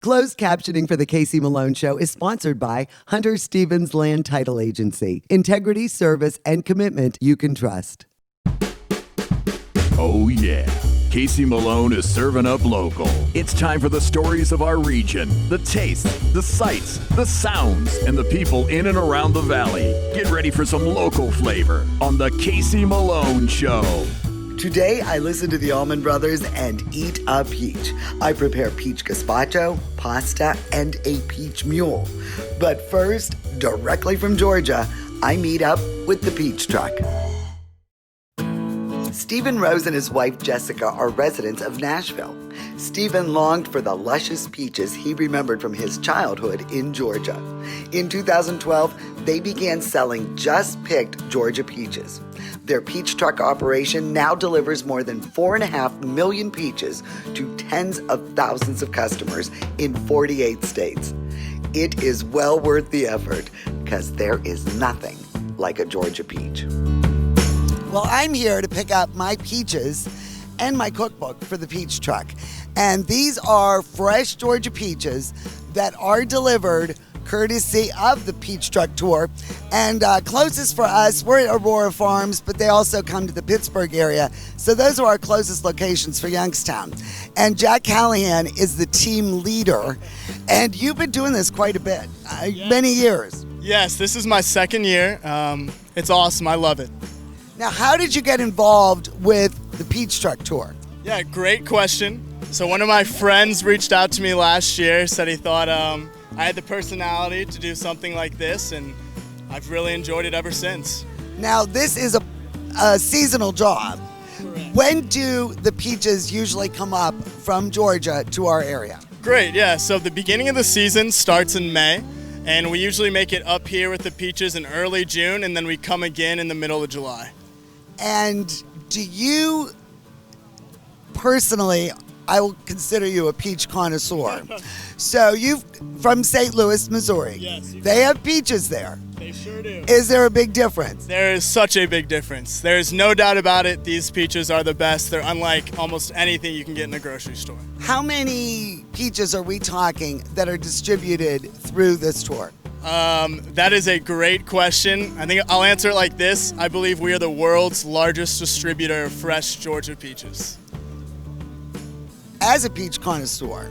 Closed captioning for the Casey Malone Show is sponsored by Hunter Stevens Land Title Agency. Integrity, service, and commitment you can trust. Oh yeah, Casey Malone is serving up local. It's time for the stories of our region, the tastes, the sights, the sounds, and the people in and around the valley. Get ready for some local flavor on the Casey Malone Show. Today, I listen to the Allman Brothers and eat a peach. I prepare peach gazpacho, pasta, and a peach mule. But first, directly from Georgia, I meet up with the peach truck. Stephen Rose and his wife Jessica are residents of Nashville. Stephen longed for the luscious peaches he remembered from his childhood in Georgia. In 2012, they began selling just picked Georgia peaches. Their peach truck operation now delivers more than 4.5 million peaches to tens of thousands of customers in 48 states. It is well worth the effort because there is nothing like a Georgia peach. Well, I'm here to pick up my peaches and my cookbook for the peach truck. And these are fresh Georgia peaches that are delivered courtesy of the Peach Truck Tour. And closest for us, we're at Aurora Farms, but they also come to the Pittsburgh area. So those are our closest locations for Youngstown. And Jack Callahan is the team leader. And you've been doing this quite a bit, many years. Yes, this is my second year. It's awesome. I love it. Now, how did you get involved with the Peach Truck Tour? Yeah, great question. So one of my friends reached out to me last year, said he thought I had the personality to do something like this, and I've really enjoyed it ever since. Now, this is a seasonal job. Correct. When do the peaches usually come up from Georgia to our area? Great, yeah. So the beginning of the season starts in May, and we usually make it up here with the peaches in early June, and then we come again in the middle of July. And do you personally, I will consider you a peach connoisseur. So you've from St. Louis, Missouri. Yes. They have peaches there. They sure do. Is there a big difference? There is such a big difference. There is no doubt about it. These peaches are the best. They're unlike almost anything you can get in a grocery store. How many peaches are we talking that are distributed through this tour? That is a great question. I think I'll answer it like this. I believe we are the world's largest distributor of fresh Georgia peaches. As a peach connoisseur,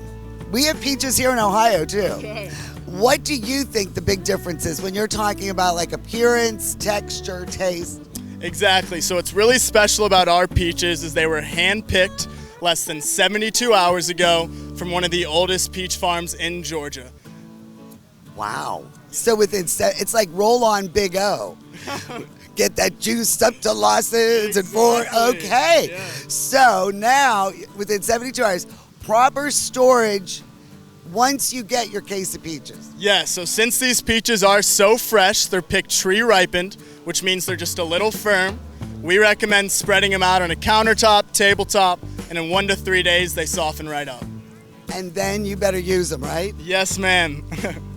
we have peaches here in Ohio too. Okay. What do you think the big difference is when you're talking about like appearance, texture, taste? Exactly. So what's really special about our peaches is they were hand-picked less than 72 hours ago from one of the oldest peach farms in Georgia. Wow. So it's like roll on Big O. Get that juice up to lozenge and for okay. Yeah. So now within 72 hours, proper storage once you get your case of peaches. Yeah, so since these peaches are so fresh, they're picked tree ripened, which means they're just a little firm. We recommend spreading them out on a countertop, tabletop, and in 1 to 3 days they soften right up. And then you better use them, right? Yes, ma'am.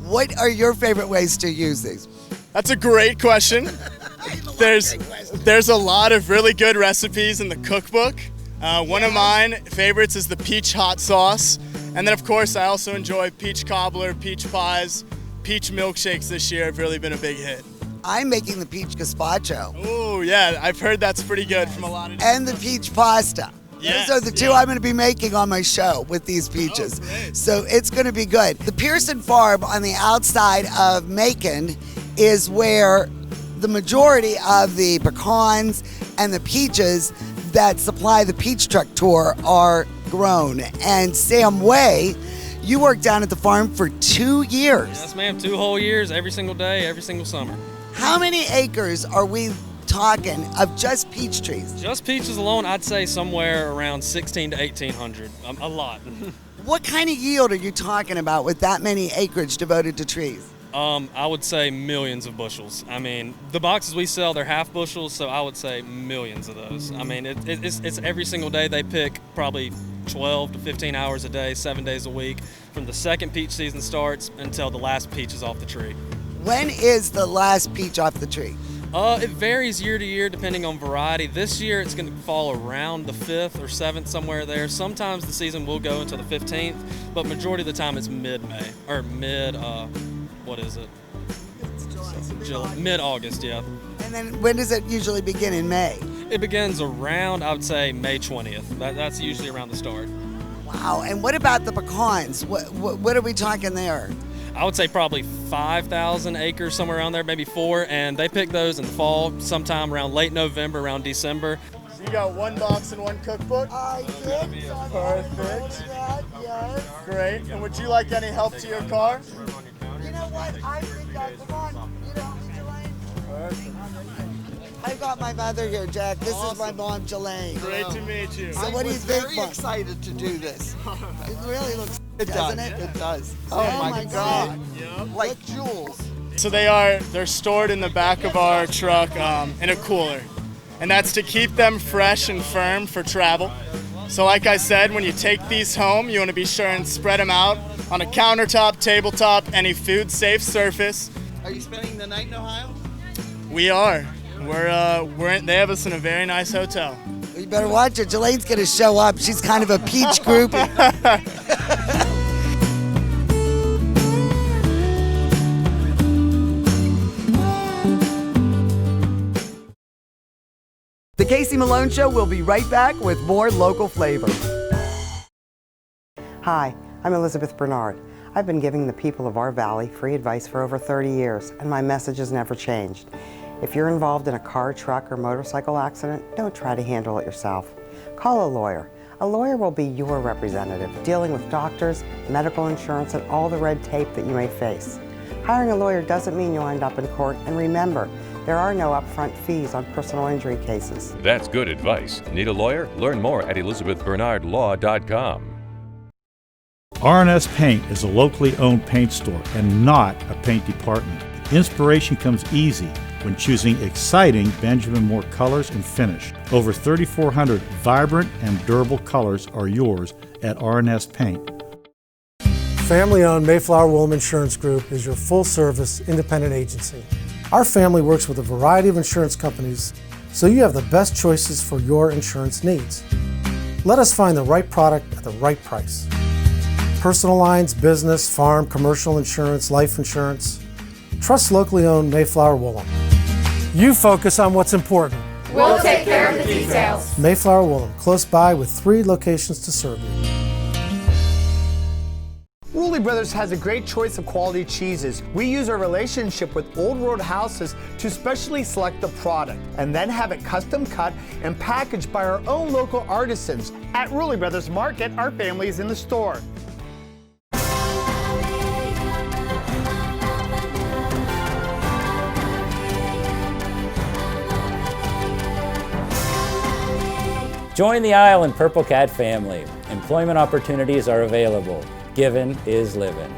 What are your favorite ways to use these? That's a great question. There's a lot of really good recipes in the cookbook. One of mine favorites is the peach hot sauce. And then, of course, I also enjoy peach cobbler, peach pies, peach milkshakes this year have really been a big hit. I'm making the peach gazpacho. Oh, yeah, I've heard that's pretty good from a lot of And the peach pasta. Yes, Those are the two I'm going to be making on my show with these peaches. Oh, great. So it's going to be good. The Pearson Farm on the outside of Macon is where the majority of the pecans and the peaches that supply the Peach Truck Tour are grown. And Sam Way, you worked down at the farm for 2 years. Yes, ma'am. 2 whole years, every single day, every single summer. How many acres are we talking of just peach trees? Just peaches alone, I'd say somewhere around 1,600 to 1,800. A lot. What kind of yield are you talking about with that many acreage devoted to trees? I would say millions of bushels. I mean, the boxes we sell, they're half bushels, so I would say millions of those. I mean, it's every single day they pick probably 12 to 15 hours a day, 7 days a week, from the second peach season starts until the last peach is off the tree. When is the last peach off the tree? It varies year to year depending on variety. This year it's going to fall around the 5th or 7th, somewhere there. Sometimes the season will go until the 15th, but majority of the time it's mid-May, or what is it? Mid-August, yeah. And then when does it usually begin? In May? It begins around, I would say, May 20th. That's usually around the start. Wow, and what about the pecans? What are we talking there? I would say probably 5,000 acres, somewhere around there, maybe 4, and they pick those in the fall, sometime around late November, around December. So you got one box and one cookbook? I did. Perfect. Yes. Great. And would you like any help to your car? You know what? I think come on. You know, Jelaine. Perfect. I've got my mother here, Jack. This is my mom, Jelaine. Great to meet you. So what do you think? I'm very excited to do this. It really looks. It doesn't does. it? It does. Oh my God. Like jewels. So they're stored in the back of our truck in a cooler. And that's to keep them fresh and firm for travel. So like I said, when you take these home, you want to be sure and spread them out on a countertop, tabletop, any food-safe surface. Are you spending the night in Ohio? We are. They have us in a very nice hotel. You better watch her. Jelaine's gonna show up. She's kind of a peach groupie. The Casey Malone Show will be right back with more local flavor. Hi, I'm Elizabeth Bernard. I've been giving the people of our valley free advice for over 30 years, and my message has never changed. If you're involved in a car, truck, or motorcycle accident, don't try to handle it yourself. Call a lawyer. A lawyer will be your representative, dealing with doctors, medical insurance, and all the red tape that you may face. Hiring a lawyer doesn't mean you'll end up in court, and remember, there are no upfront fees on personal injury cases. That's good advice. Need a lawyer? Learn more at elizabethbernardlaw.com. R&S Paint is a locally owned paint store and not a paint department. Inspiration comes easy when choosing exciting Benjamin Moore colors and finish. Over 3,400 vibrant and durable colors are yours at R&S Paint. Family-owned Mayflower Woolham Insurance Group is your full-service independent agency. Our family works with a variety of insurance companies, so you have the best choices for your insurance needs. Let us find the right product at the right price. Personal lines, business, farm, commercial insurance, life insurance. Trust locally owned Mayflower Woolham. You focus on what's important. We'll take care of the details. Mayflower Woolham, close by with 3 locations to serve you. Woolley Brothers has a great choice of quality cheeses. We use our relationship with Old World Houses to specially select the product and then have it custom cut and packaged by our own local artisans. At Woolley Brothers Market, our family is in the store. Join the Island Purple Cat family. Employment opportunities are available. Given is living.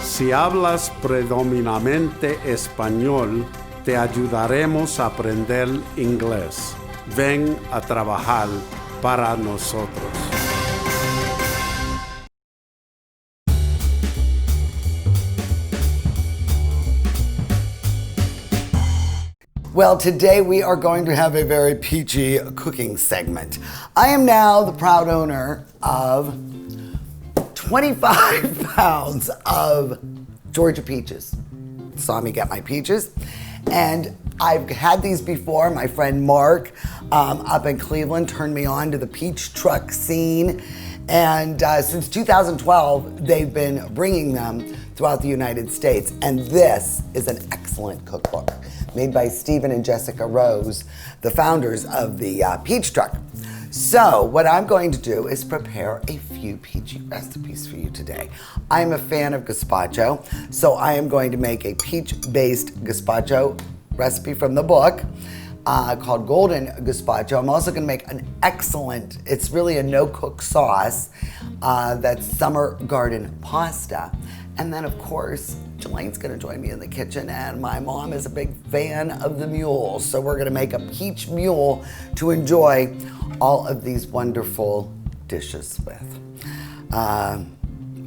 Si hablas predominantemente español, te ayudaremos a aprender inglés. Ven a trabajar para nosotros. Well, today we are going to have a very peachy cooking segment. I am now the proud owner of 25 pounds of Georgia peaches. Saw me get my peaches. And I've had these before. My friend Mark up in Cleveland turned me on to the peach truck scene. And since 2012, they've been bringing them throughout the United States. And this is an excellent cookbook made by Stephen and Jessica Rose, the founders of the Peach Truck. So what I'm going to do is prepare a few peachy recipes for you today. I'm a fan of gazpacho, so I am going to make a peach-based gazpacho recipe from the book called Golden Gazpacho. I'm also gonna make an excellent, it's really a no-cook sauce, that's summer garden pasta. And then of course, Jelaine's gonna join me in the kitchen, and my mom is a big fan of the mule. So we're gonna make a peach mule to enjoy all of these wonderful dishes with.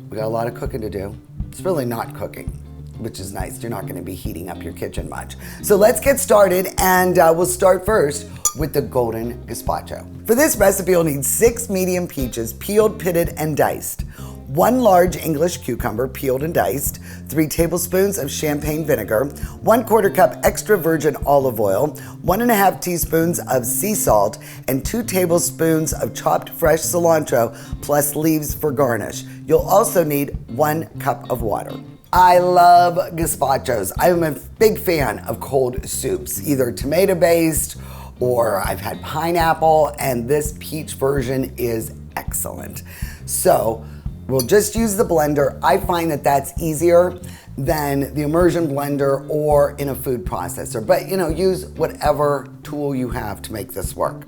We got a lot of cooking to do. It's really not cooking. which is nice. You're not going to be heating up your kitchen much. So let's get started, and we'll start first with the golden gazpacho. For this recipe, you'll need 6 medium peaches, peeled, pitted, and diced. 1 large English cucumber, peeled and diced, 3 tablespoons of champagne vinegar, 1/4 cup extra virgin olive oil, 1½ teaspoons of sea salt, and 2 tablespoons of chopped fresh cilantro, plus leaves for garnish. You'll also need 1 cup of water. I love gazpachos. I'm a big fan of cold soups, either tomato-based or I've had pineapple, and this peach version is excellent. So we'll just use the blender. I find that that's easier than the immersion blender or in a food processor, but use whatever tool you have to make this work.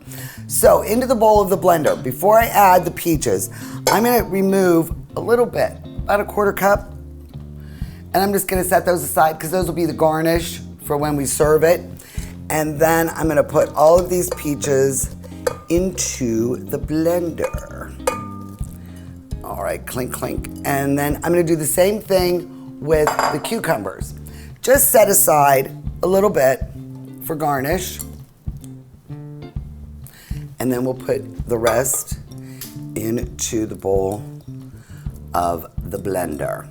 So into the bowl of the blender, before I add the peaches, I'm gonna remove a little bit, about 1/4 cup, and I'm just gonna set those aside because those will be the garnish for when we serve it. And then I'm gonna put all of these peaches into the blender. All right, clink, clink. And then I'm gonna do the same thing with the cucumbers. Just set aside a little bit for garnish. And then we'll put the rest into the bowl of the blender.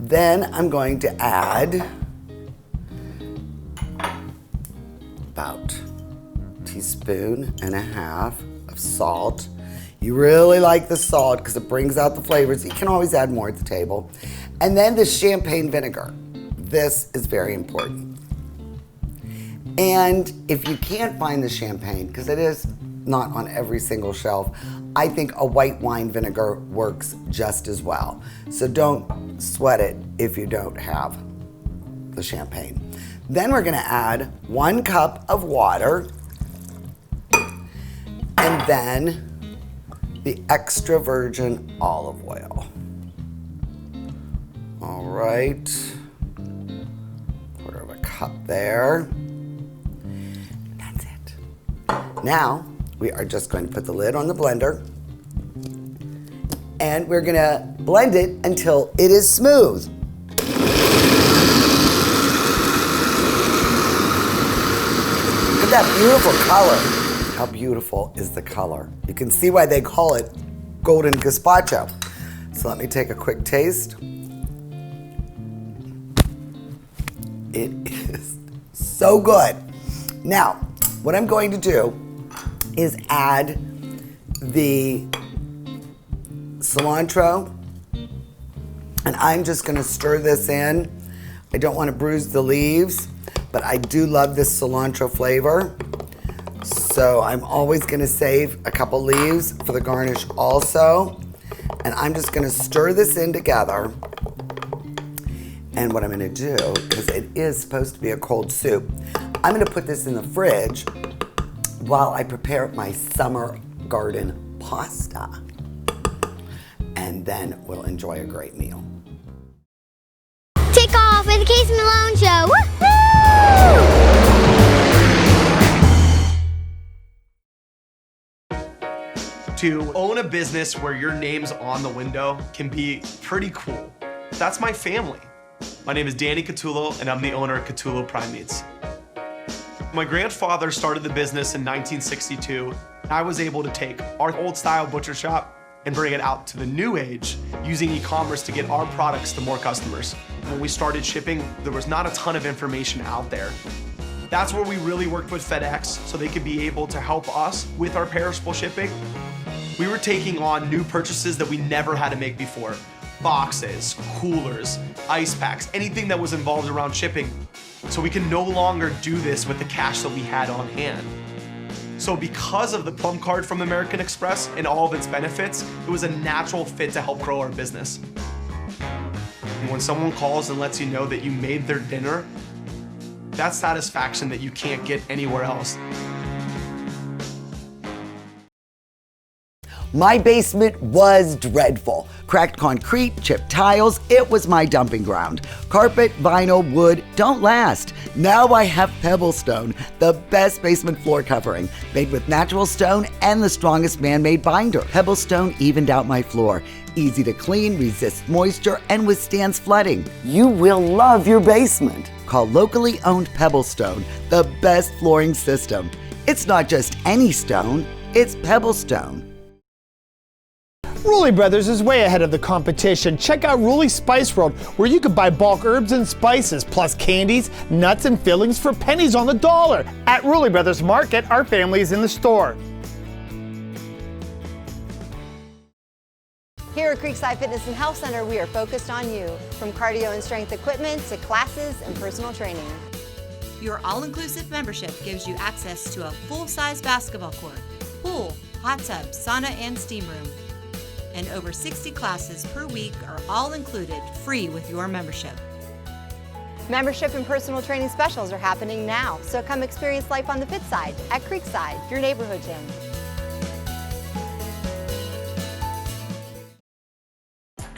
Then I'm going to add about 1.5 teaspoons of salt. You really like the salt because it brings out the flavors. You can always add more at the table. And then the champagne vinegar. This is very important. And if you can't find the champagne, because it is not on every single shelf, I think a white wine vinegar works just as well. So don't sweat it if you don't have the champagne. Then we're gonna add 1 cup of water, and then the extra virgin olive oil. All right, 1/4 cup there. That's it. Now, we are just going to put the lid on the blender, and we're gonna blend it until it is smooth. Look at that beautiful color. How beautiful is the color? You can see why they call it golden gazpacho. So let me take a quick taste. It is so good. Now, what I'm going to do is add the cilantro, and I'm just gonna stir this in. I don't wanna bruise the leaves, but I do love this cilantro flavor. So I'm always gonna save a couple leaves for the garnish also. And I'm just gonna stir this in together. And what I'm gonna do, because it is supposed to be a cold soup, I'm gonna put this in the fridge while I prepare my summer garden pasta. And then we'll enjoy a great meal. Take off with the Casey Malone Show. Woohoo! To own a business where your name's on the window can be pretty cool. That's my family. My name is Danny Catullo, and I'm the owner of Catullo Prime Meats. My grandfather started the business in 1962. I was able to take our old style butcher shop and bring it out to the new age using e-commerce to get our products to more customers. When we started shipping, there was not a ton of information out there. That's where we really worked with FedEx so they could be able to help us with our perishable shipping. We were taking on new purchases that we never had to make before. Boxes, coolers, ice packs, anything that was involved around shipping. So we can no longer do this with the cash that we had on hand. So because of the Plum Card from American Express and all of its benefits, it was a natural fit to help grow our business. And when someone calls and lets you know that you made their dinner, that's satisfaction that you can't get anywhere else. My basement was dreadful. Cracked concrete, chipped tiles, it was my dumping ground. Carpet, vinyl, wood don't last. Now I have Pebblestone, the best basement floor covering, made with natural stone and the strongest man-made binder. Pebblestone evened out my floor. Easy to clean, resists moisture, and withstands flooding. You will love your basement. Call locally owned Pebblestone, the best flooring system. It's not just any stone, it's Pebblestone. Rulli Brothers is way ahead of the competition. Check out Rulli Spice World, where you can buy bulk herbs and spices, plus candies, nuts, and fillings for pennies on the dollar. At Rulli Brothers Market, our family is in the store. Here at Creekside Fitness and Health Center, we are focused on you, from cardio and strength equipment to classes and personal training. Your all-inclusive membership gives you access to a full-size basketball court, pool, hot tub, sauna, and steam room. And over 60 classes per week are all included free with your membership. Membership and personal training specials are happening now, so come experience life on the fit side at Creekside, your neighborhood gym.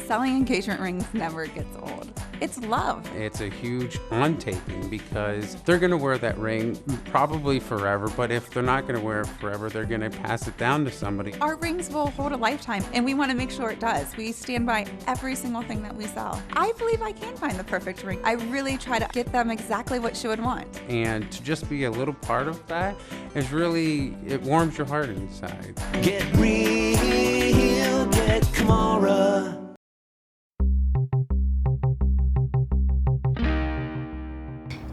Selling engagement rings never gets old. It's love. It's a huge undertaking because they're going to wear that ring probably forever, but if they're not going to wear it forever, they're going to pass it down to somebody. Our rings will hold a lifetime, and we want to make sure it does. We stand by every single thing that we sell. I believe I can find the perfect ring. I really try to get them exactly what she would want. And to just be a little part of that is really, it warms your heart inside. Get real, get Kamara.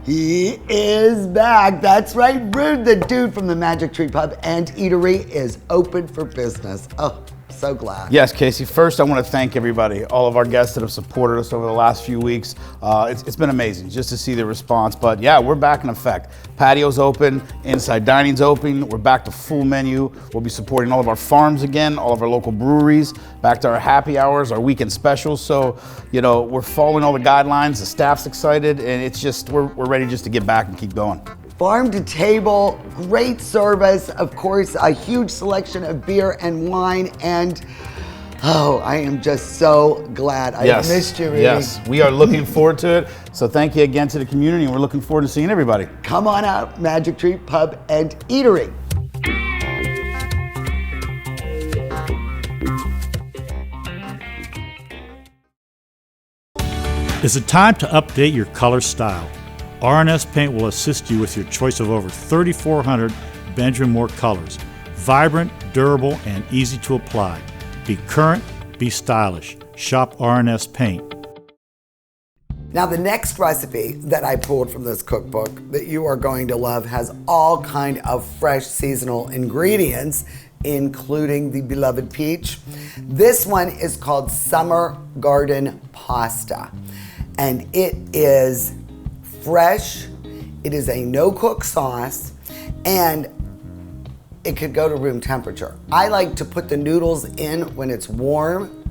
He is back. That's right, Rude, the dude from the Magic Tree Pub and Eatery, is open for business. Oh, so glad. Yes, Casey. First, I want to thank everybody, all of our guests that have supported us over the last few weeks. It's been amazing just to see the response. But yeah, we're back in effect. Patio's open, inside dining's open. We're back to full menu. We'll be supporting all of our farms again, all of our local breweries, back to our happy hours, our weekend specials. So, you know, we're following all the guidelines. The staff's excited, and it's just, we're ready just to get back and keep going. Farm to table, great service, of course, a huge selection of beer and wine, and oh, I am just so glad. I missed you, Rudy. Yes, we are looking forward to it. So thank you again to the community, and we're looking forward to seeing everybody. Come on out, Magic Tree Pub and Eatery. Is it time to update your color style? R&S Paint will assist you with your choice of over 3,400 Benjamin Moore colors. Vibrant, durable, and easy to apply. Be current, be stylish. Shop R&S Paint. Now, the next recipe that I pulled from this cookbook that you are going to love has all kind of fresh seasonal ingredients, including the beloved peach. This one is called Summer Garden Pasta, and it is fresh. It is a no-cook sauce, and it could go to room temperature. I like to put the noodles in when it's warm,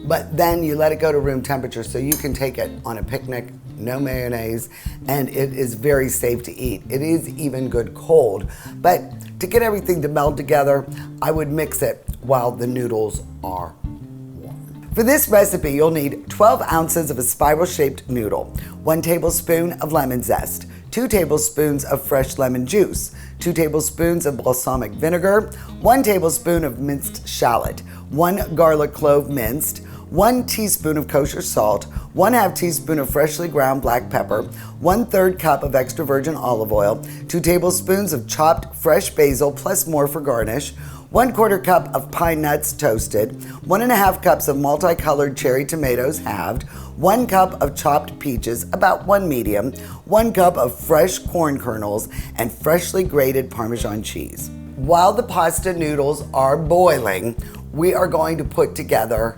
but then you let it go to room temperature so you can take it on a picnic, no mayonnaise, and it is very safe to eat. It is even good cold, but to get everything to meld together, I would mix it while the noodles are warm. For this recipe, you'll need 12 ounces of a spiral-shaped noodle, 1 tablespoon of lemon zest, 2 tablespoons of fresh lemon juice, 2 tablespoons of balsamic vinegar, 1 tablespoon of minced shallot, 1 garlic clove minced, 1 teaspoon of kosher salt, 1/2 teaspoon of freshly ground black pepper, 1/3 cup of extra virgin olive oil, 2 tablespoons of chopped fresh basil plus more for garnish, 1/4 cup of pine nuts toasted, 1.5 cups of multicolored cherry tomatoes halved, 1 cup of chopped peaches, about 1 medium, 1 cup of fresh corn kernels, and freshly grated Parmesan cheese. While the pasta noodles are boiling, we are going to put together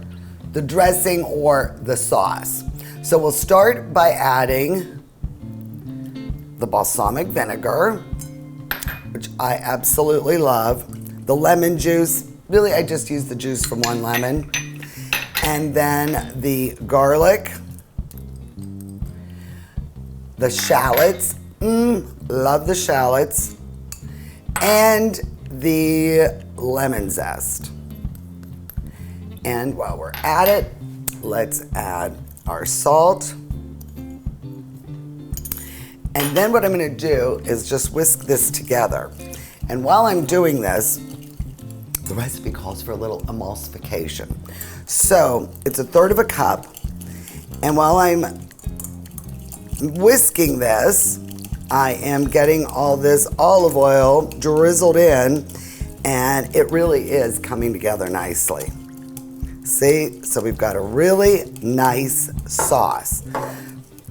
the dressing or the sauce. So we'll start by adding the balsamic vinegar, which I absolutely love, the lemon juice, really I just use the juice from 1 lemon, and then the garlic, the shallots, love the shallots, and the lemon zest. And while we're at it, let's add our salt. And then what I'm gonna do is just whisk this together. And while I'm doing this, the recipe calls for a little emulsification. So it's 1/3 cup. And while I'm whisking this, I am getting all this olive oil drizzled in, and it really is coming together nicely. See, so we've got a really nice sauce.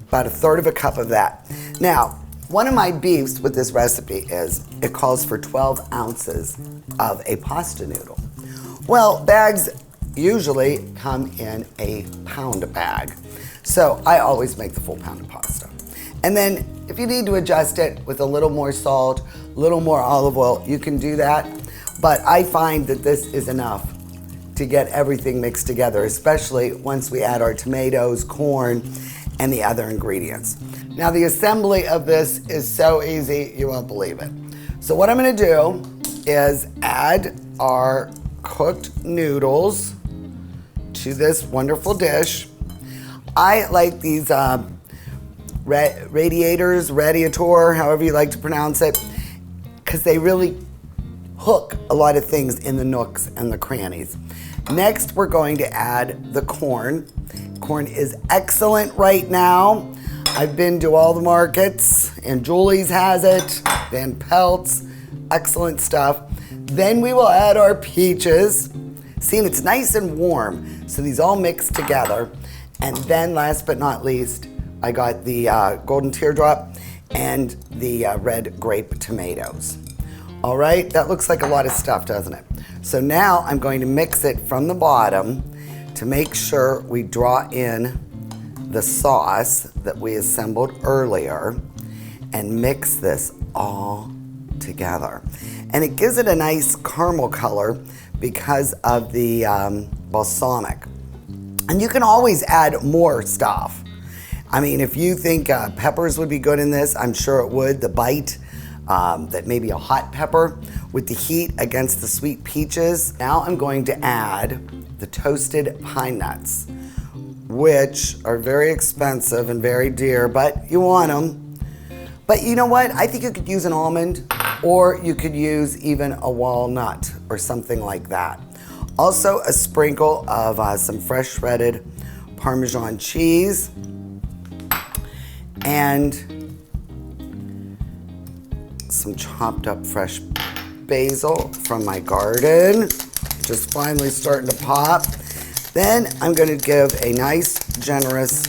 About 1/3 cup of that. Now, one of my beefs with this recipe is it calls for 12 ounces of a pasta noodle. Well, bags usually come in a pound bag. So I always make the full pound of pasta. And then if you need to adjust it with a little more salt, a little more olive oil, you can do that. But I find that this is enough to get everything mixed together, especially once we add our tomatoes, corn, and the other ingredients. Now the assembly of this is so easy, you won't believe it. So what I'm gonna do is add our cooked noodles to this wonderful dish. I like these radiator, however you like to pronounce it, because they really hook a lot of things in the nooks and the crannies. Next, we're going to add the corn. Corn is excellent right now. I've been to all the markets, and Julie's has it, Van Pelt's, excellent stuff. Then we will add our peaches. See, and it's nice and warm, so these all mix together. And then last but not least, I got the golden teardrop and the red grape tomatoes. All right, that looks like a lot of stuff, doesn't it? So now I'm going to mix it from the bottom to make sure we draw in the sauce that we assembled earlier and mix this all together. And it gives it a nice caramel color because of the balsamic. And you can always add more stuff. I mean, if you think peppers would be good in this, I'm sure it would. The bite, that maybe a hot pepper with the heat against the sweet peaches. Now I'm going to add the toasted pine nuts, which are very expensive and very dear, but you want them. But you know what? I think you could use an almond, or you could use even a walnut or something like that. Also a sprinkle of some fresh shredded Parmesan cheese and some chopped up fresh basil from my garden, just finally starting to pop. Then I'm going to give a nice, generous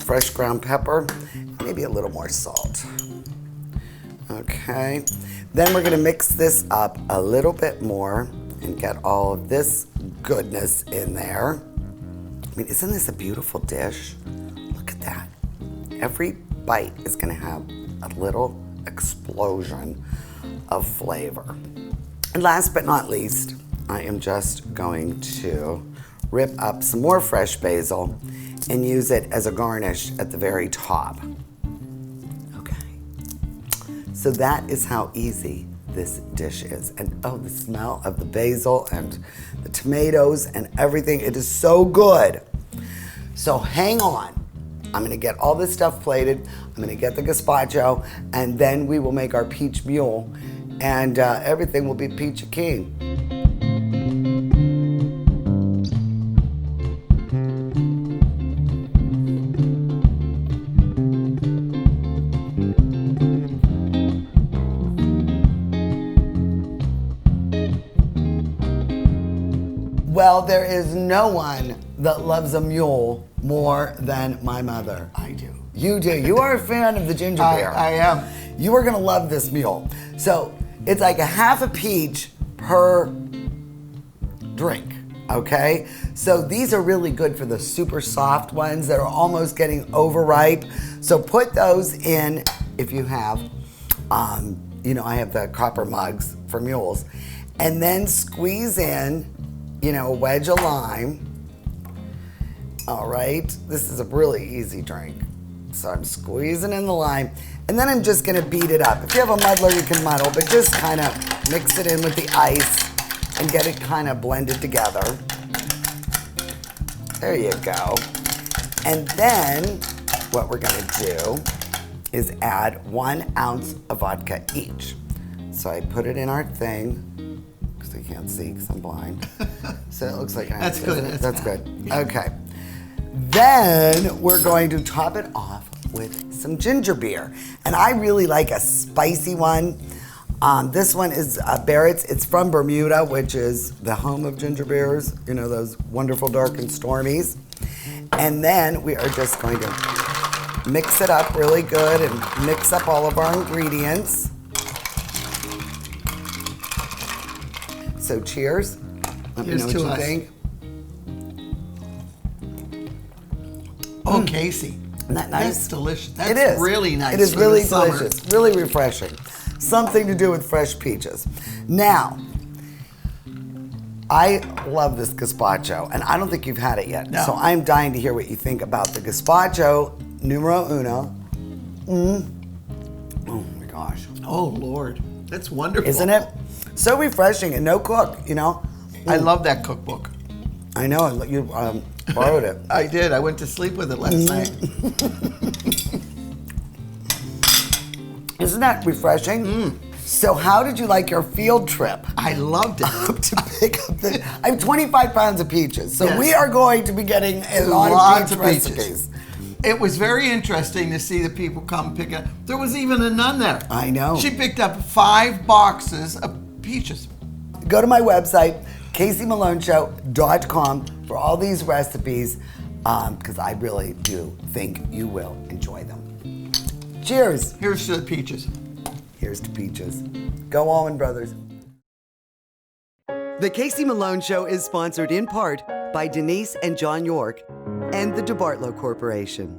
fresh ground pepper, maybe a little more salt. Okay, then we're going to mix this up a little bit more and get all of this goodness in there. I mean, isn't this a beautiful dish? Look at that. Every bite is going to have a little explosion of flavor. And last but not least, I am just going to rip up some more fresh basil and use it as a garnish at the very top. Okay. So that is how easy this dish is. And oh, the smell of the basil and the tomatoes and everything, it is so good. So hang on. I'm gonna get all this stuff plated. I'm gonna get the gazpacho, and then we will make our peach mule, and everything will be peachy keen. Well, there is no one that loves a mule more than my mother. I do. You do. You are a fan of the ginger beer. I am. You are gonna love this mule. So it's like a half a peach per drink, okay? So these are really good for the super soft ones that are almost getting overripe. So put those in if you have, you know, I have the copper mugs for mules. And then squeeze in, you know, a wedge of lime. All right, this is a really easy drink. So I'm squeezing in the lime, and then I'm just gonna beat it up. If you have a muddler, you can muddle, but just kind of mix it in with the ice and get it kind of blended together. There you go. And then what we're gonna do is add 1 ounce of vodka each. So I put it in our thing, because I can't see because I'm blind. So it looks like That's good. That's good. Okay. Then we're going to top it off with some ginger beer. And I really like a spicy one. This one is Barrett's. It's from Bermuda, which is the home of ginger beers. You know, those wonderful dark and stormies. And then we are just going to mix it up really good and mix up all of our ingredients. So cheers. Let me know what you think. Oh, Casey. Isn't that nice? That's delicious. That's It is. really nice. It is for really the summer. delicious, really refreshing. Something to do with fresh peaches. Now, I love this gazpacho, and I don't think you've had it yet. No. So I'm dying to hear what you think about the gazpacho numero uno. Oh my gosh. Oh, Lord. That's wonderful. Isn't it? So refreshing and no cook, you know? I love that cookbook. I know, you borrowed it. I did. I went to sleep with it last night. Isn't that refreshing? So how did you like your field trip? I loved it. To pick up I have 25 pounds of peaches. So Yes. we are going to be getting a lot Lots of of peach peaches. recipes. It was very interesting to see the people come pick up. There was even a nun there. I know. She picked up 5 boxes of peaches. Go to my website, caseymalonесhow.com for all these recipes, because I really do think you will enjoy them. Cheers. Here's to the peaches. Here's to peaches. Go Allman Brothers. The Casey Malone Show is sponsored in part by Denise and John York and the DeBartolo Corporation.